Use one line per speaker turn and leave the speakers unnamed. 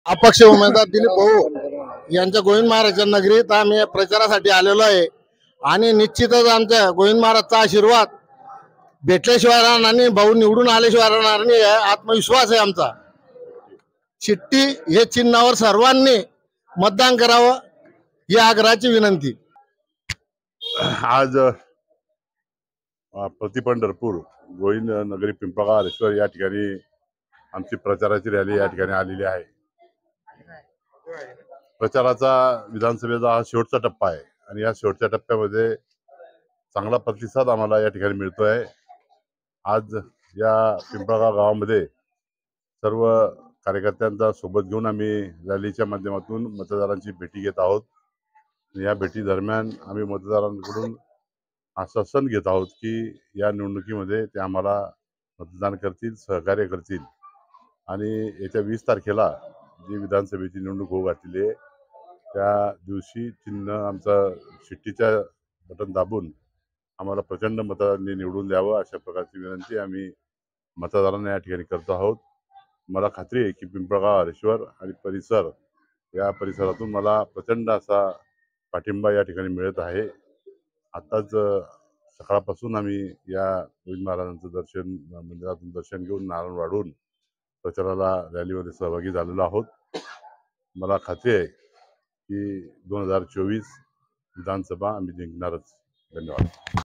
अपक्ष उमेदवार दिलीप भाऊ यांच्या गोविंद महाराजच्या नगरीत आम्ही प्रचारासाठी आलेलो आहे आणि निश्चितच आमच्या गोविंद महाराजचा आशीर्वाद भेटल्याशिवाय राहणार नाही, भाऊ निवडून आल्याशिवाय राहणार नाही, आत्मविश्वास आहे आमचा। चिठ्ठी हे चिन्हावर सर्वांनी मतदान करावं ही आग्रहाची विनंती।
आज पंढरपूर गोविंद नगरी पिंपळगाव हरेश्वर या ठिकाणी आमची प्रचाराची रॅली या ठिकाणी आलेली आहे। प्रचाराचा विधानसभेचा हा शेवटचा टप्पा आहे आणि या शेवटच्या टप्प्यामध्ये चांगला प्रतिसाद आम्हाला या ठिकाणी मिळतोय। आज या पिंपळगाव गावामध्ये सर्व कार्यकर्त्यांचा सोबत घेऊन आम्ही रॅलीच्या माध्यमातून मतदारांची भेटी घेत आहोत। या भेटी दरम्यान आम्ही मतदारांकडून आश्वासन घेत आहोत की या निवडणुकीमध्ये ते आम्हाला मतदान करतील, सहकार्य करतील आणि येत्या 20 तारखेला जी विधानसभेची निवडणूक होऊ घातलेली आहे त्या दिवशी चिन्ह आमचं शिट्टीच्या बटन दाबून आम्हाला प्रचंड मतांनी निवडून द्यावं अशा प्रकारची विनंती आम्ही मतदारांना या ठिकाणी करतो आहोत। मला खात्री आहे की पिंपळगाव हरेश्वर आणि परिसर या परिसरातून मला प्रचंड असा पाठिंबा या ठिकाणी मिळत आहे। आताच सकाळपासून आम्ही या गोविंद महाराजांचं दर्शन मंदिरातून दर्शन घेऊन नारळ वाढून प्रचाराला रॅलीमध्ये सहभागी झालेलो आहोत। मला खात्री आहे की 2024 विधानसभा आम्ही जिंकणारच। धन्यवाद।